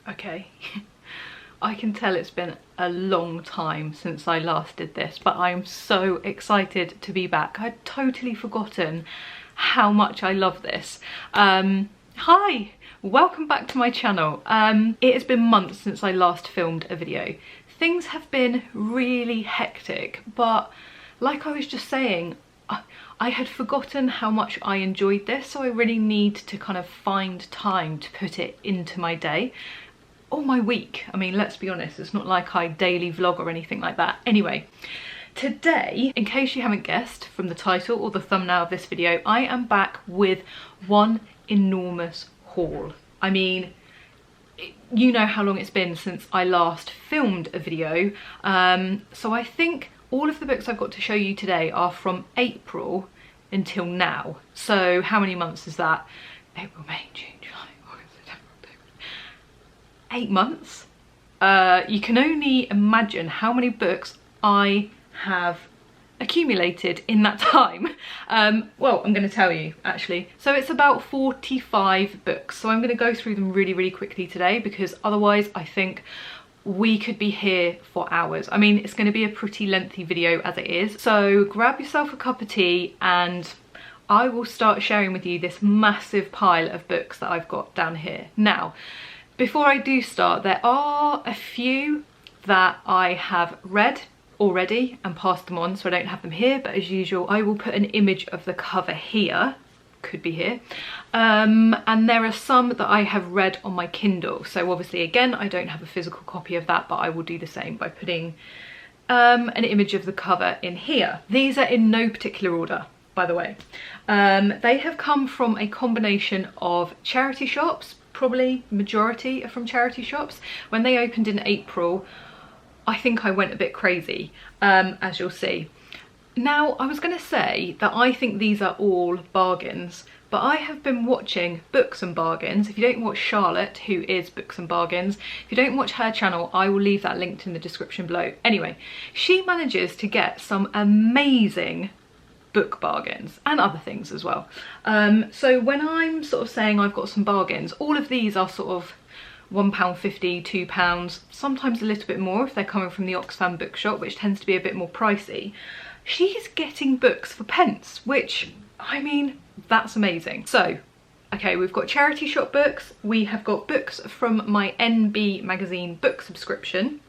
Okay. I can tell it's been a long time since I last did this, but I'm so excited to be back. I'd totally forgotten how much I love this. Hi, welcome back to my channel. It has been months since I last filmed a video. Things have been really hectic, but like I was just saying, I had forgotten how much I enjoyed this, so I really need to kind of find time to put it into my day. Or my week. I mean, let's be honest, it's not like I daily vlog or anything like that. Anyway, today, in case you haven't guessed from the title or the thumbnail of this video, I am back with one enormous haul. I mean, you know how long it's been since I last filmed a video, so I think all of the books I've got to show you today are from April until now. So how many months is that? April, May, June, July, August, September, October. 8 months. You can only imagine how many books I have accumulated in that time. Well, I'm going to tell you actually. So it's about 45 books. So I'm going to go through them really quickly today, because otherwise I think we could be here for hours. I mean, it's going to be a pretty lengthy video as it is. So grab yourself a cup of tea and I will start sharing with you this massive pile of books that I've got down here. Now, before I do start, there are a few that I have read already and passed them on, so I don't have them here, but as usual I will put an image of the cover here, could be here, and there are some that I have read on my Kindle, so obviously again I don't have a physical copy of that, but I will do the same by putting an image of the cover in here. These are in no particular order, by the way. They have come from a combination of charity shops, probably majority are from charity shops. When they opened in April, I think I went a bit crazy, as you'll see. Now, I was going to say that I think these are all bargains, but I have been watching Books and Bargains. If you don't watch Charlotte, who is Books and Bargains, if you don't watch her channel, I will leave that linked in the description below. Anyway, she manages to get some amazing book bargains and other things as well. So when I'm sort of saying I've got some bargains, all of these are sort of £1.50, £2, sometimes a little bit more if they're coming from the Oxfam bookshop, which tends to be a bit more pricey. She's getting books for pence, which, I mean, that's amazing. So, okay, we've got charity shop books, we have got books from my NB magazine book subscription.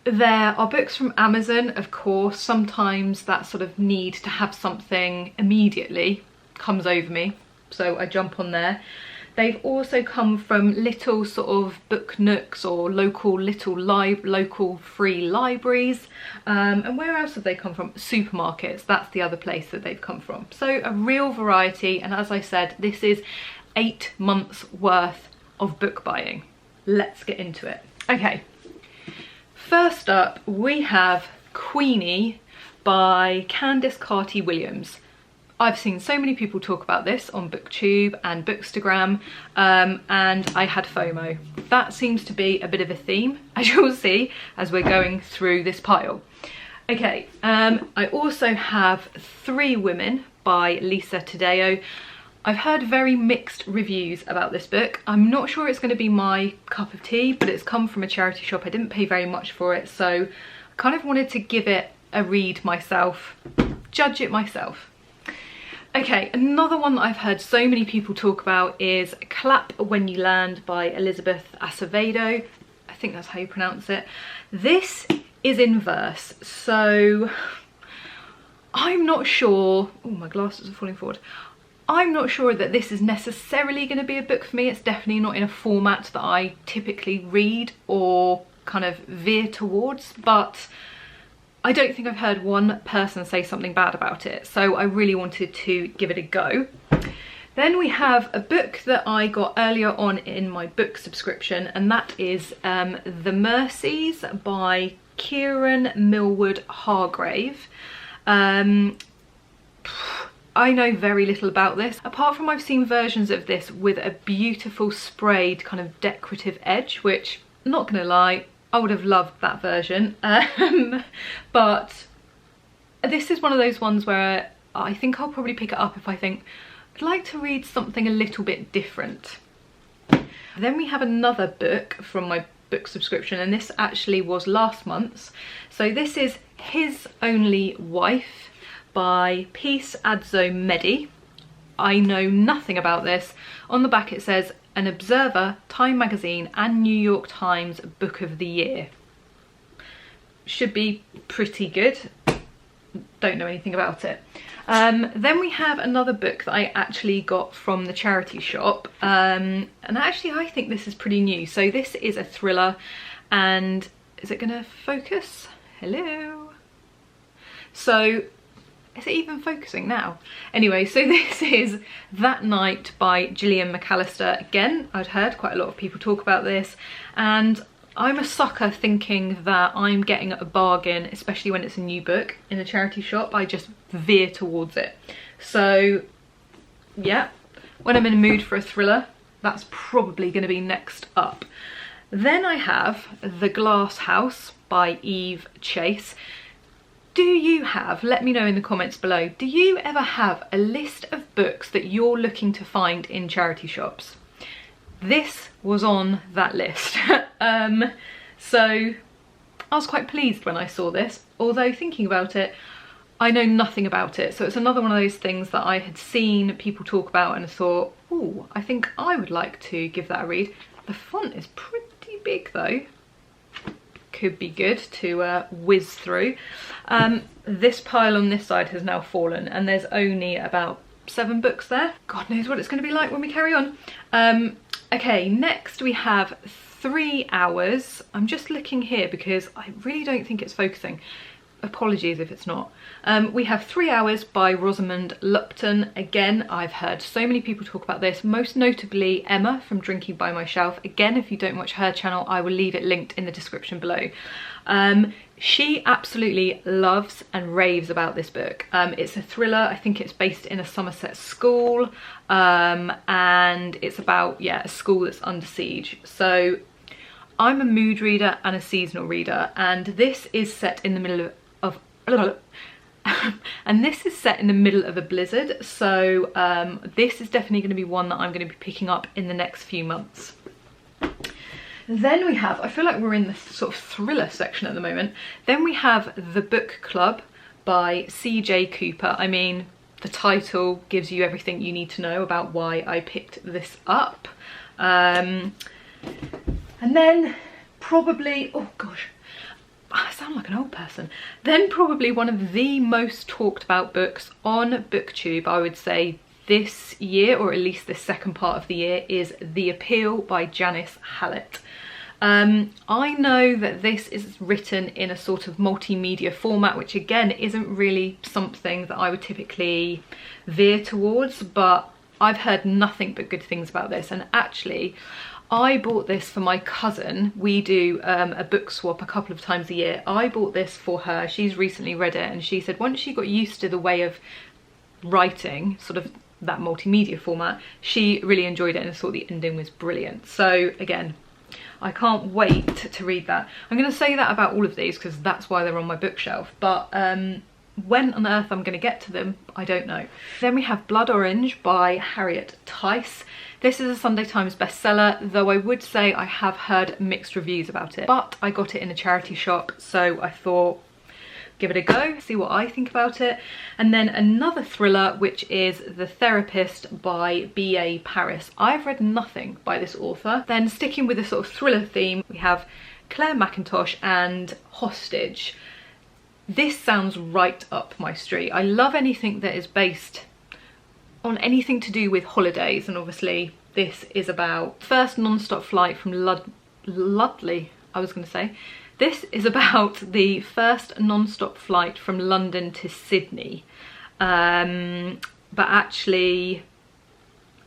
There are books from Amazon, of course. Sometimes that sort of need to have something immediately comes over me, so I jump on there. They've also come from little sort of book nooks or local local free libraries. And where else have they come from? Supermarkets, that's the other place that they've come from. So a real variety, and as I said, this is 8 months worth of book buying. Let's get into it. Okay, first up we have Queenie by Candice Carty-Williams. I've seen so many people talk about this on BookTube and Bookstagram, and I had FOMO. That seems to be a bit of a theme, as you'll see as we're going through this pile. Okay, I also have Three Women by Lisa Taddeo. I've heard very mixed reviews about this book. I'm not sure it's going to be my cup of tea, but it's come from a charity shop. I didn't pay very much for it, so I kind of wanted to give it a read myself, judge it myself. Okay, another one that I've heard so many people talk about is Clap When You Land by Elizabeth Acevedo. I think that's how you pronounce it. This is in verse, so I'm not sure. Oh, my glasses are falling forward. I'm not sure that this is necessarily going to be a book for me. It's definitely not in a format that I typically read or kind of veer towards, but I don't think I've heard one person say something bad about it, so I really wanted to give it a go. Then we have a book that I got earlier on in my book subscription, and that is The Mercies by Kieran Millwood Hargrave. I know very little about this, apart from I've seen versions of this with a beautiful sprayed kind of decorative edge, which, not gonna lie, I would have loved that version, but this is one of those ones where I think I'll probably pick it up if I think I'd like to read something a little bit different. Then we have another book from my book subscription, and this actually was last month's. So this is His Only Wife by Peace Adzo Medi. I know nothing about this. On the back it says an Observer, Time Magazine and New York Times Book of the Year. Should be pretty good. Don't know anything about it. Then we have another book that I actually got from the charity shop, and actually I think this is pretty new. So this is a thriller, and is it gonna focus? Hello? So is it even focusing now? Anyway, so this is That Night by Gillian McAllister. Again, I'd heard quite a lot of people talk about this, and I'm a sucker thinking that I'm getting a bargain, especially when it's a new book in a charity shop. I just veer towards it. So yeah, when I'm in a mood for a thriller, that's probably going to be next up. Then I have The Glass House by Eve Chase. Do you have, let me know in the comments below, do you ever have a list of books that you're looking to find in charity shops? This was on that list. So I was quite pleased when I saw this, although thinking about it, I know nothing about it. So it's another one of those things that I had seen people talk about and I thought, oh, I think I would like to give that a read. The font is pretty big though. Could be good to whiz through. This pile on this side has now fallen and there's only about 7 books there. God knows what it's going to be like when we carry on. Okay, next we have 3 Hours. I'm just looking here because I really don't think it's focusing. Apologies if it's not. We have 3 Hours by Rosamund Lupton. Again, I've heard so many people talk about this, most notably Emma from Drinking by My Shelf. Again, if you don't watch her channel, I will leave it linked in the description below. She absolutely loves and raves about this book. It's a thriller. I think it's based in a Somerset school, and it's about, yeah, a school that's under siege. So I'm a mood reader and a seasonal reader, and this is set in the middle of and this is set in the middle of a blizzard. So this is definitely going to be one that I'm going to be picking up in the next few months. Then we have, I feel like we're in the sort of thriller section at the moment. Then we have The Book Club by CJ Cooper. I mean, the title gives you everything you need to know about why I picked this up. And then probably, oh gosh, I sound like an old person. Then probably one of the most talked about books on BookTube, I would say, this year, or at least the second part of the year, is The Appeal by Janice Hallett. I know that this is written in a sort of multimedia format, which again isn't really something that I would typically veer towards, but I've heard nothing but good things about this. And actually I bought this for my cousin. We do a book swap a couple of times a year. I bought this for her. She's recently read it and she said once she got used to the way of writing, sort of that multimedia format, she really enjoyed it and thought the ending was brilliant. So again, I can't wait to read that. I'm going to say that about all of these because that's why they're on my bookshelf, but when on earth I'm going to get to them, I don't know. Then we have Blood Orange by Harriet Tice. This is a Sunday Times bestseller, though I would say I have heard mixed reviews about it, but I got it in a charity shop, so I thought give it a go, see what I think about it. And then another thriller, which is The Therapist by B.A. Paris. I've read nothing by this author. Then sticking with the sort of thriller theme, we have Claire McIntosh and Hostage. This sounds right up my street. I love anything that is based on anything to do with holidays, and obviously this is about first non-stop flight from Ludley, I was going to say. This is about the first non-stop flight from London to Sydney, but actually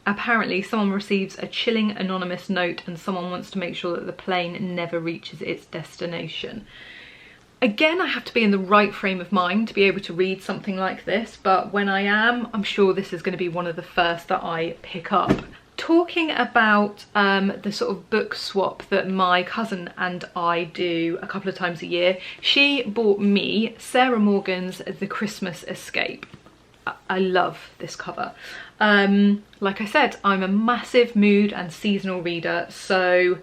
apparently someone receives a chilling anonymous note and someone wants to make sure that the plane never reaches its destination. Again, I have to be in the right frame of mind to be able to read something like this, but when I am, I'm sure this is going to be one of the first that I pick up. Talking about the sort of book swap that my cousin and I do a couple of times a year, she bought me Sarah Morgan's The Christmas Escape. I love this cover. Like I said, I'm a massive mood and seasonal reader, so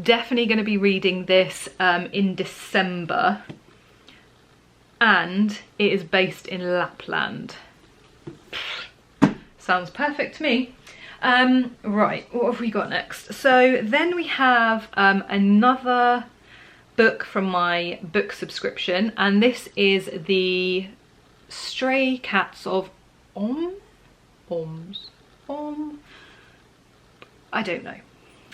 definitely going to be reading this in December, and it is based in Lapland. Sounds perfect to me. Right, what have we got next? So then we have another book from my book subscription, and this is the Stray Cats of I don't know.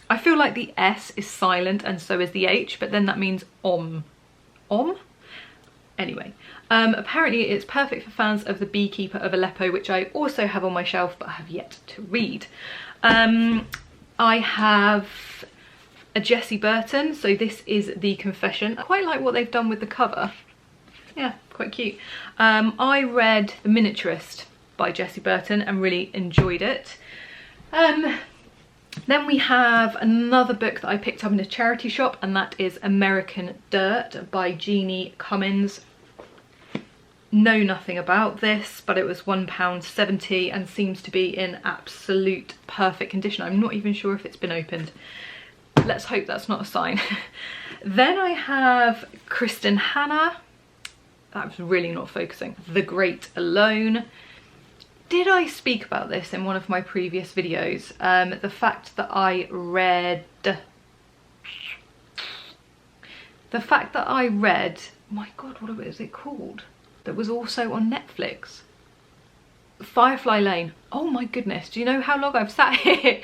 I feel like the S is silent and so is the H, but then that means Anyway, apparently it's perfect for fans of The Beekeeper of Aleppo, which I also have on my shelf but have yet to read. I have a Jessie Burton, so this is The Confession. I quite like what they've done with the cover. Yeah, quite cute. I read The Miniaturist by Jessie Burton and really enjoyed it. Then we have another book that I picked up in a charity shop, and that is American Dirt by Jeannie Cummins. Know nothing about this, but it was £1.70 and seems to be in absolute perfect condition. I'm not even sure if it's been opened. Let's hope that's not a sign. Then I have Kristen Hanna. That was really not focusing. The Great Alone. Did I speak about this in one of my previous videos? The fact that I read... my god, what was it called? That was also on Netflix. Firefly Lane. Oh my goodness, do you know how long I've sat here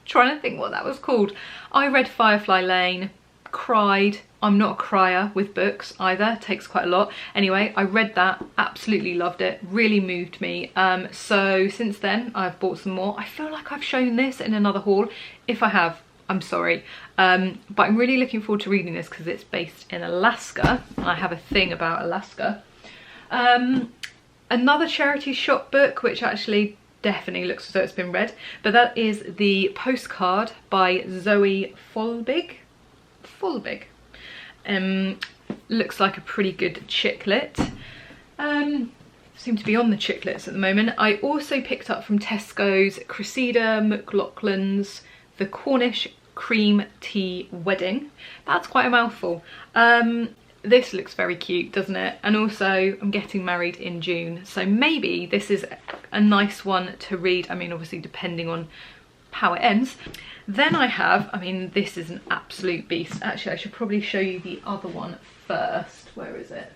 trying to think what that was called? I read Firefly Lane, cried. I'm not a crier with books either, it takes quite a lot. Anyway, I read that, absolutely loved it, really moved me. So since then I've bought some more. I feel like I've shown this in another haul. If I have, I'm sorry. But I'm really looking forward to reading this because it's based in Alaska. I have a thing about Alaska. Another charity shop book, which actually definitely looks as though it's been read, but that is The Postcard by Zoe Folbig. Looks like a pretty good chick lit. Seem to be on the chick lits at the moment. I also picked up from Tesco's Cressida McLaughlin's The Cornish Cream Tea Wedding. That's quite a mouthful. This looks very cute, doesn't it? And also I'm getting married in June, so maybe this is a nice one to read. I mean, obviously depending on how it ends. Then I have, I mean, this is an absolute beast. Actually, I should probably show you the other one first. Where is it?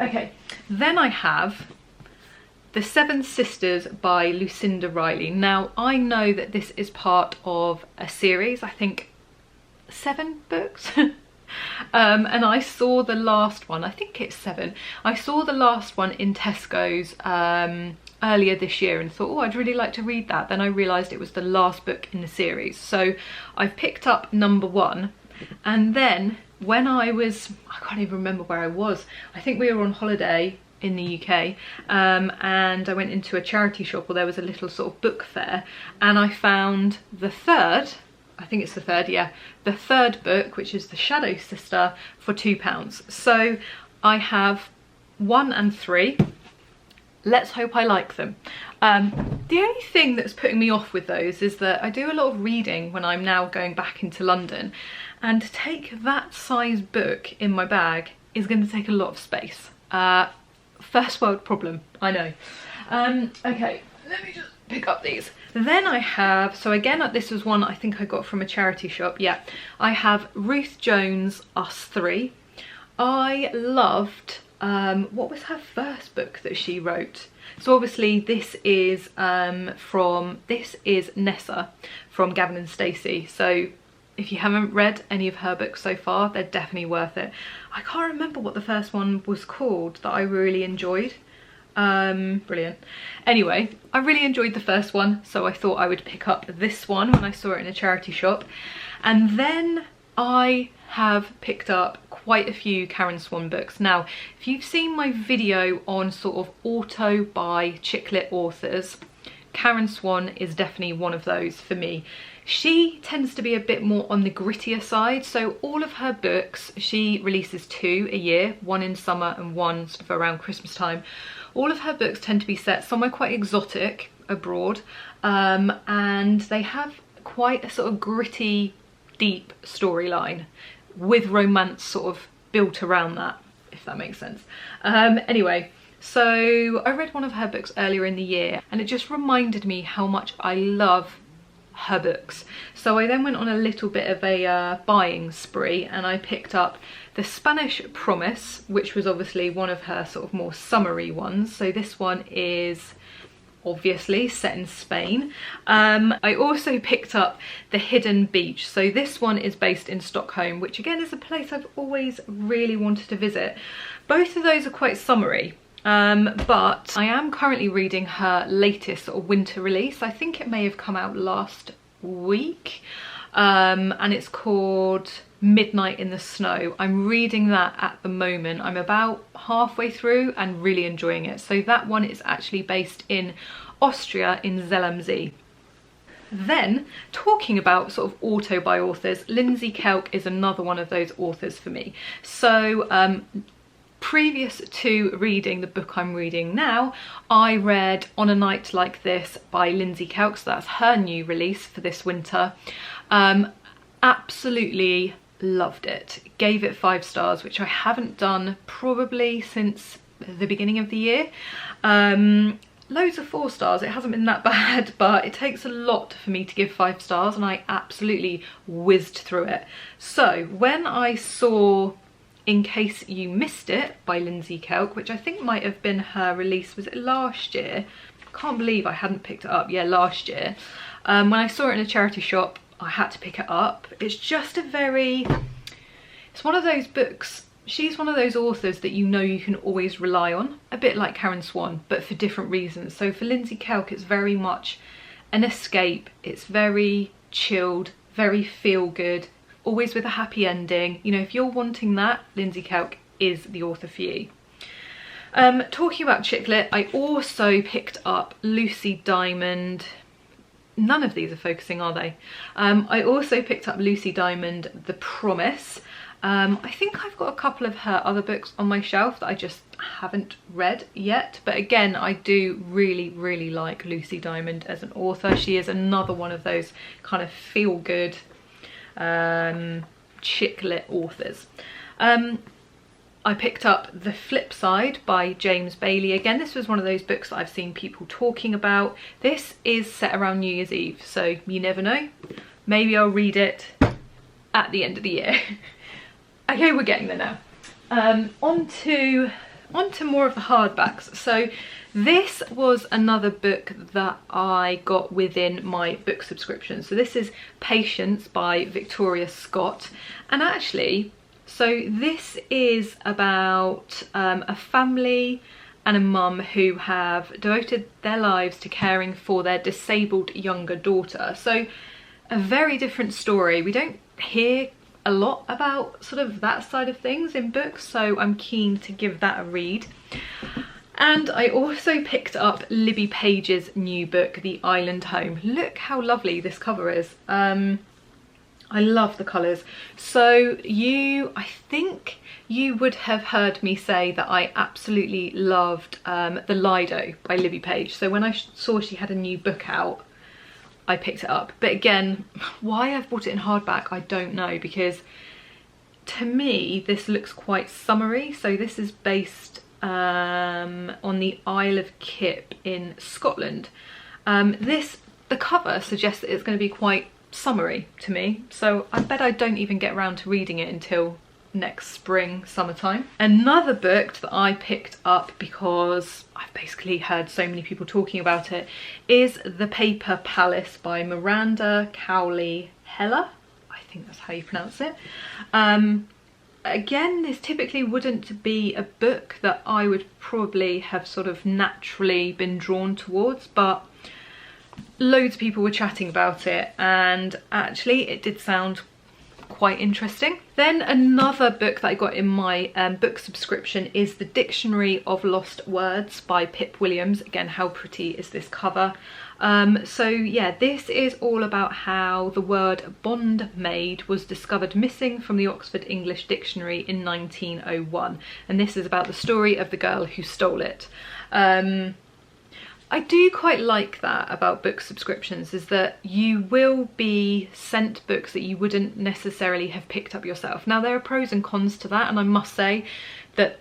Okay, then I have The Seven Sisters by Lucinda Riley. Now, I know that this is part of a series, I think 7 books. And I saw the last one, I think it's 7. I saw the last one in Tesco's earlier this year and thought, oh, I'd really like to read that. Then I realised it was the last book in the series. So I picked up number 1, and then when I can't even remember where I was. I think we were on holiday in the UK, and I went into a charity shop where there was a little sort of book fair, and I found the third, I think it's the third, yeah, the third book, which is The Shadow Sister, for £2. So I have 1 and 3. Let's hope I like them. The only thing that's putting me off with those is that I do a lot of reading when I'm now going back into London, and to take that size book in my bag is going to take a lot of space. First world problem, I know. Okay, let me just pick up these. Then I have, so again, this was one I think I got from a charity shop. Yeah, I have Ruth Jones' Us 3. I loved, what was her first book that she wrote? So obviously this is Nessa from Gavin and Stacey. So if you haven't read any of her books so far, they're definitely worth it. I can't remember what the first one was called that I really enjoyed. Brilliant. Anyway, I really enjoyed the first one, so I thought I would pick up this one when I saw it in a charity shop. And then I have picked up quite a few Karen Swan books. Now, if you've seen my video on sort of auto by chick lit authors, Karen Swan is definitely one of those for me. She tends to be a bit more on the grittier side, so all of her books, she releases 2 a year, one in summer and one sort of around Christmas time. All of her books tend to be set somewhere quite exotic, abroad, and they have quite a sort of gritty, deep storyline with romance sort of built around that, if that makes sense. Anyway, so I read one of her books earlier in the year and it just reminded me how much I love her books. So I then went on a little bit of a buying spree and I picked up The Spanish Promise, which was obviously one of her sort of more summery ones. So this one is obviously set in Spain. I also picked up The Hidden Beach. So this one is based in Stockholm, which again is a place I've always really wanted to visit. Both of those are quite summery, but I am currently reading her latest sort of winter release. I think it may have come out last week, and it's called Midnight in the Snow. I'm reading that at the moment. I'm about halfway through and really enjoying it. So that one is actually based in Austria, in Zellamsee. Then, talking about sort of auto by authors, Lindsay Kelk is another one of those authors for me. So previous to reading the book I'm reading now, I read On a Night Like This by Lindsay Kelk. So that's her new release for this winter. Absolutely loved it. Gave it 5 stars, which I haven't done probably since the beginning of the year. Loads of 4 stars. It hasn't been that bad, but it takes a lot for me to give 5 stars and I absolutely whizzed through it. So when I saw In Case You Missed It by Lindsay Kelk, which I think might have been her release, was it last year? I can't believe I hadn't picked it up. Yeah, last year. When I saw it in a charity shop, I had to pick it up. It's just it's one of those books. She's one of those authors that you know you can always rely on, a bit like Karen Swan, but for different reasons. So for Lindsay Kelk, it's very much an escape. It's very chilled, very feel good, always with a happy ending. You know, if you're wanting that, Lindsay Kelk is the author for you. Talking about chick lit, I also picked up Lucy Diamond. None of these are focusing, are they? I also picked up Lucy Diamond, The Promise. I think I've got a couple of her other books on my shelf that I just haven't read yet. But again, I do really, really like Lucy Diamond as an author. She is another one of those kind of feel-good chick lit authors. I picked up The Flip Side by James Bailey. Again, this was one of those books that I've seen people talking about. This is set around New Year's Eve, so you never know. Maybe I'll read it at the end of the year. Okay, we're getting there now. On to more of the hardbacks. So this was another book that I got within my book subscription. So this is Patience by Victoria Scott. And actually, so this is about a family and a mum who have devoted their lives to caring for their disabled younger daughter. So a very different story. We don't hear a lot about sort of that side of things in books, so I'm keen to give that a read. And I also picked up Libby Page's new book, The Island Home. Look how lovely this cover is. I love the colours. So I think you would have heard me say that I absolutely loved The Lido by Libby Page. So when I saw she had a new book out, I picked it up. But again, why I've bought it in hardback, I don't know, because to me this looks quite summery. So this is based on the Isle of Kip in Scotland. The cover suggests that it's going to be quite summery to me, so I bet I don't even get around to reading it until next spring, summertime. Another book that I picked up because I've basically heard so many people talking about it is The Paper Palace by Miranda Cowley Heller. I think that's how you pronounce it. Again, this typically wouldn't be a book that I would probably have sort of naturally been drawn towards, but loads of people were chatting about it and actually it did sound quite interesting. Then another book that I got in my book subscription is The Dictionary of Lost Words by Pip Williams. Again, how pretty is this cover? So yeah, this is all about how the word bondmaid was discovered missing from the Oxford English Dictionary in 1901, and this is about the story of the girl who stole it. I do quite like that about book subscriptions, is that you will be sent books that you wouldn't necessarily have picked up yourself. Now there are pros and cons to that, and I must say that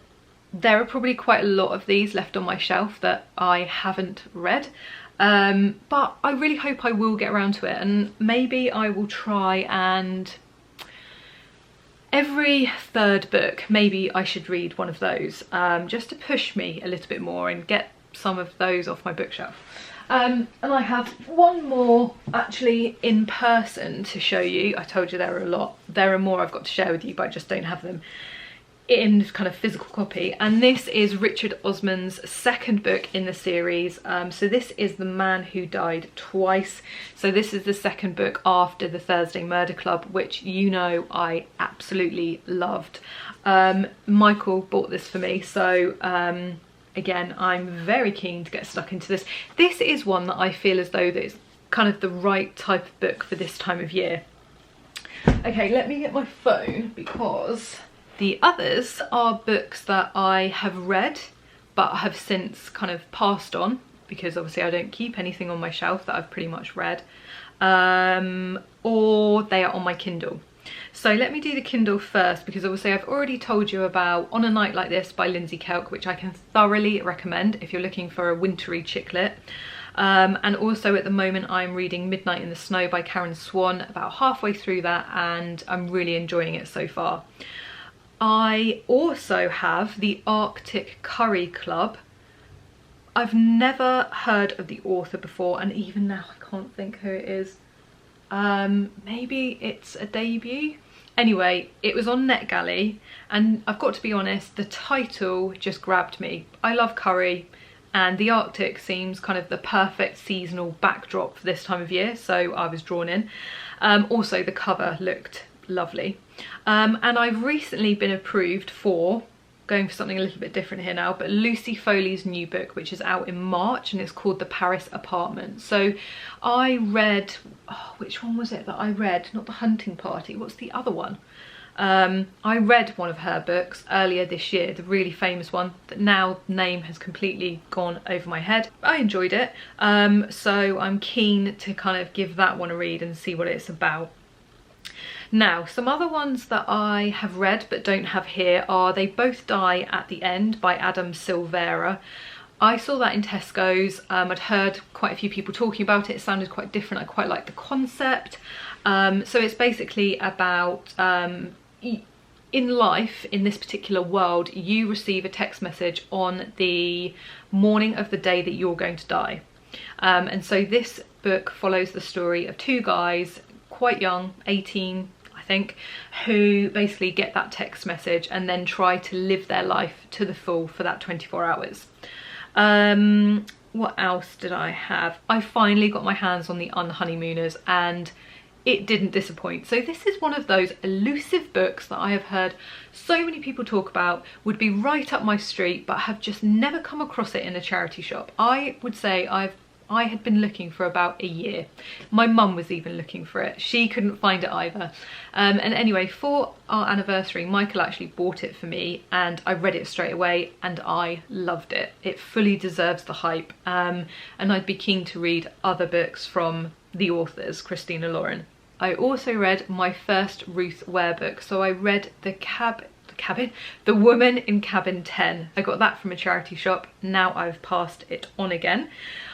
there are probably quite a lot of these left on my shelf that I haven't read, but I really hope I will get around to it, and maybe I will try and every third book maybe I should read one of those, just to push me a little bit more and get some of those off my bookshelf. And I have one more actually in person to show you. I told you there are a lot. There are more I've got to share with you, but I just don't have them in kind of physical copy. And this is Richard Osman's second book in the series. So this is The Man Who Died Twice. So this is the second book after The Thursday Murder Club, which you know I absolutely loved. Michael bought this for me, so again, I'm very keen to get stuck into this. This is one that I feel as though that it's kind of the right type of book for this time of year. Okay, let me get my phone, because the others are books that I have read but have since kind of passed on, because obviously I don't keep anything on my shelf that I've pretty much read, or they are on my Kindle. So let me do the Kindle first, because obviously I've already told you about On a Night Like This by Lindsay Kelk, which I can thoroughly recommend if you're looking for a wintry chick lit. And also at the moment I'm reading Midnight in the Snow by Karen Swan, about halfway through that, and I'm really enjoying it so far. I also have The Arctic Curry Club. I've never heard of the author before, and even now I can't think who it is. Maybe it's a debut. Anyway, it was on NetGalley, and I've got to be honest, the title just grabbed me. I love curry, and the Arctic seems kind of the perfect seasonal backdrop for this time of year, so I was drawn in. Also the cover looked lovely, and I've recently been approved for, going for something a little bit different here now, but Lucy Foley's new book, which is out in March, and it's called The Paris Apartment. So I read, oh, which one was it that I read? Not The Hunting Party, what's the other one? I read one of her books earlier this year, the really famous one that now the name has completely gone over my head. I enjoyed it, so I'm keen to kind of give that one a read and see what it's about. Now, some other ones that I have read but don't have here are They Both Die at the End by Adam Silvera. I saw that in Tesco's. I'd heard quite a few people talking about it. It sounded quite different. I quite liked the concept. So it's basically about in life, in this particular world, you receive a text message on the morning of the day that you're going to die. And so this book follows the story of two guys, quite young, 18 I think, who basically get that text message and then try to live their life to the full for that 24 hours. What else did I have? I finally got my hands on The Unhoneymooners, and it didn't disappoint. So this is one of those elusive books that I have heard so many people talk about, would be right up my street, but have just never come across it in a charity shop. I would say I had been looking for about a year. My mum was even looking for it. She couldn't find it either. And anyway, for our anniversary, Michael actually bought it for me, and I read it straight away and I loved it. It fully deserves the hype. And I'd be keen to read other books from the authors, Christina Lauren. I also read my first Ruth Ware book. So I read The Woman in Cabin 10. I got that from a charity shop. Now I've passed it on again.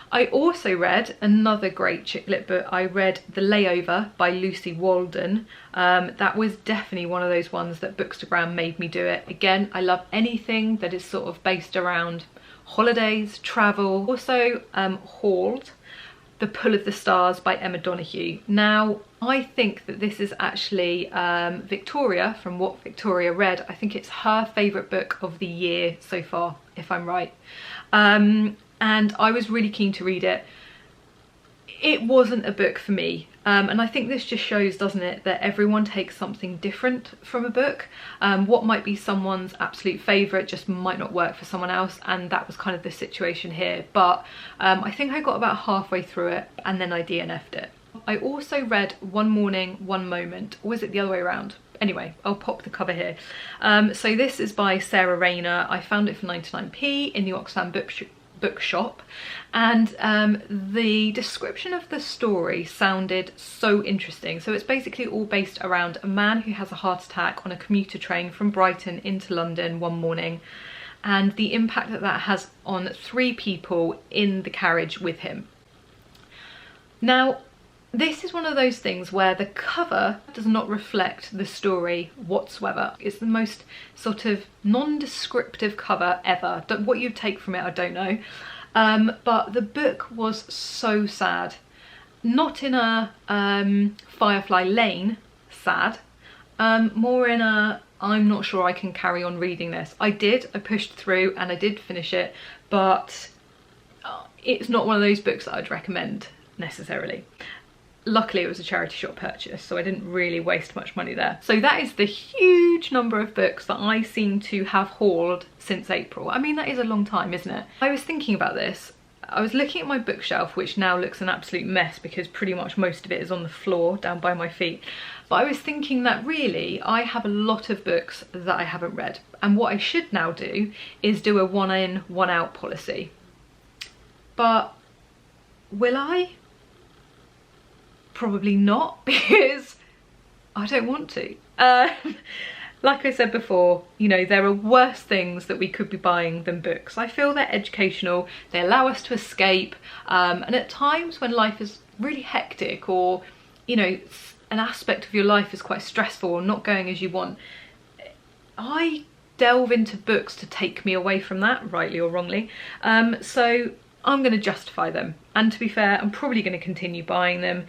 I also read another great chick lit book. I read The Layover by Lucy Walden. That was definitely one of those ones that Bookstagram made me do it. Again, I love anything that is sort of based around holidays, travel. Also hauled The Pull of the Stars by Emma Donoghue. Now, I think that this is actually Victoria, from What Victoria Read. I think it's her favourite book of the year so far, if I'm right. And I was really keen to read it. It wasn't a book for me, and I think this just shows, doesn't it, that everyone takes something different from a book. What might be someone's absolute favourite just might not work for someone else, and that was kind of the situation here. But I think I got about halfway through it and then I DNF'd it. I also read One Morning, One Moment, or was it the other way around? Anyway, I'll pop the cover here. So this is by Sarah Rayner. I found it for 99p in the Oxfam bookshop, and the description of the story sounded so interesting. So it's basically all based around a man who has a heart attack on a commuter train from Brighton into London one morning, and the impact that that has on 3 people in the carriage with him. Now, this is one of those things where the cover does not reflect the story whatsoever. It's the most sort of non-descriptive cover ever. What you take from it, I don't know. But the book was so sad. Not in a Firefly Lane sad, more in a I'm not sure I can carry on reading this. I pushed through and I did finish it, but it's not one of those books that I'd recommend necessarily. Luckily it was a charity shop purchase, so I didn't really waste much money there. So that is the huge number of books that I seem to have hauled since April. I mean, that is a long time, isn't it? I was thinking about this. I was looking at my bookshelf, which now looks an absolute mess because pretty much most of it is on the floor down by my feet. But I was thinking that really I have a lot of books that I haven't read. And what I should now do is do a 1 in, 1 out policy. But will I? Probably not, because I don't want to. Like I said before, you know, there are worse things that we could be buying than books. I feel they're educational, they allow us to escape, and at times when life is really hectic, or, you know, an aspect of your life is quite stressful or not going as you want, I delve into books to take me away from that, rightly or wrongly. So I'm going to justify them, and to be fair, I'm probably going to continue buying them.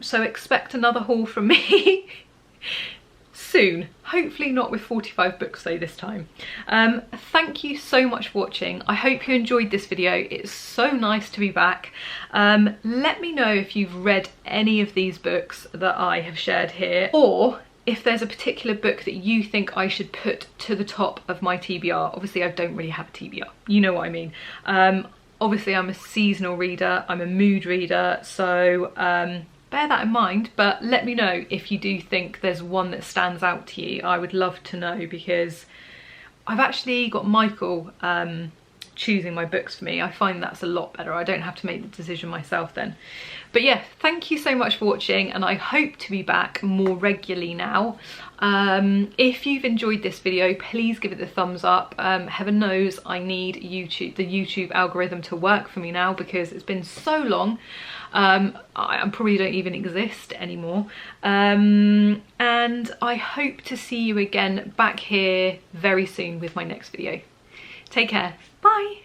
So expect another haul from me soon, hopefully not with 45 books though this time. Thank you so much for watching. I hope you enjoyed this video. It's so nice to be back. Let me know if you've read any of these books that I have shared here, or if there's a particular book that you think I should put to the top of my TBR. Obviously I don't really have a TBR, you know what I mean. Obviously I'm a seasonal reader, I'm a mood reader, so bear that in mind, but let me know if you do think there's one that stands out to you. I would love to know, because I've actually got Michael choosing my books for me. I find that's a lot better. I don't have to make the decision myself then. But yeah, thank you so much for watching, and I hope to be back more regularly now. If you've enjoyed this video, please give it the thumbs up. Heaven knows I need the YouTube algorithm to work for me now, because it's been so long. I probably don't even exist anymore. And I hope to see you again back here very soon with my next video. Take care. Bye.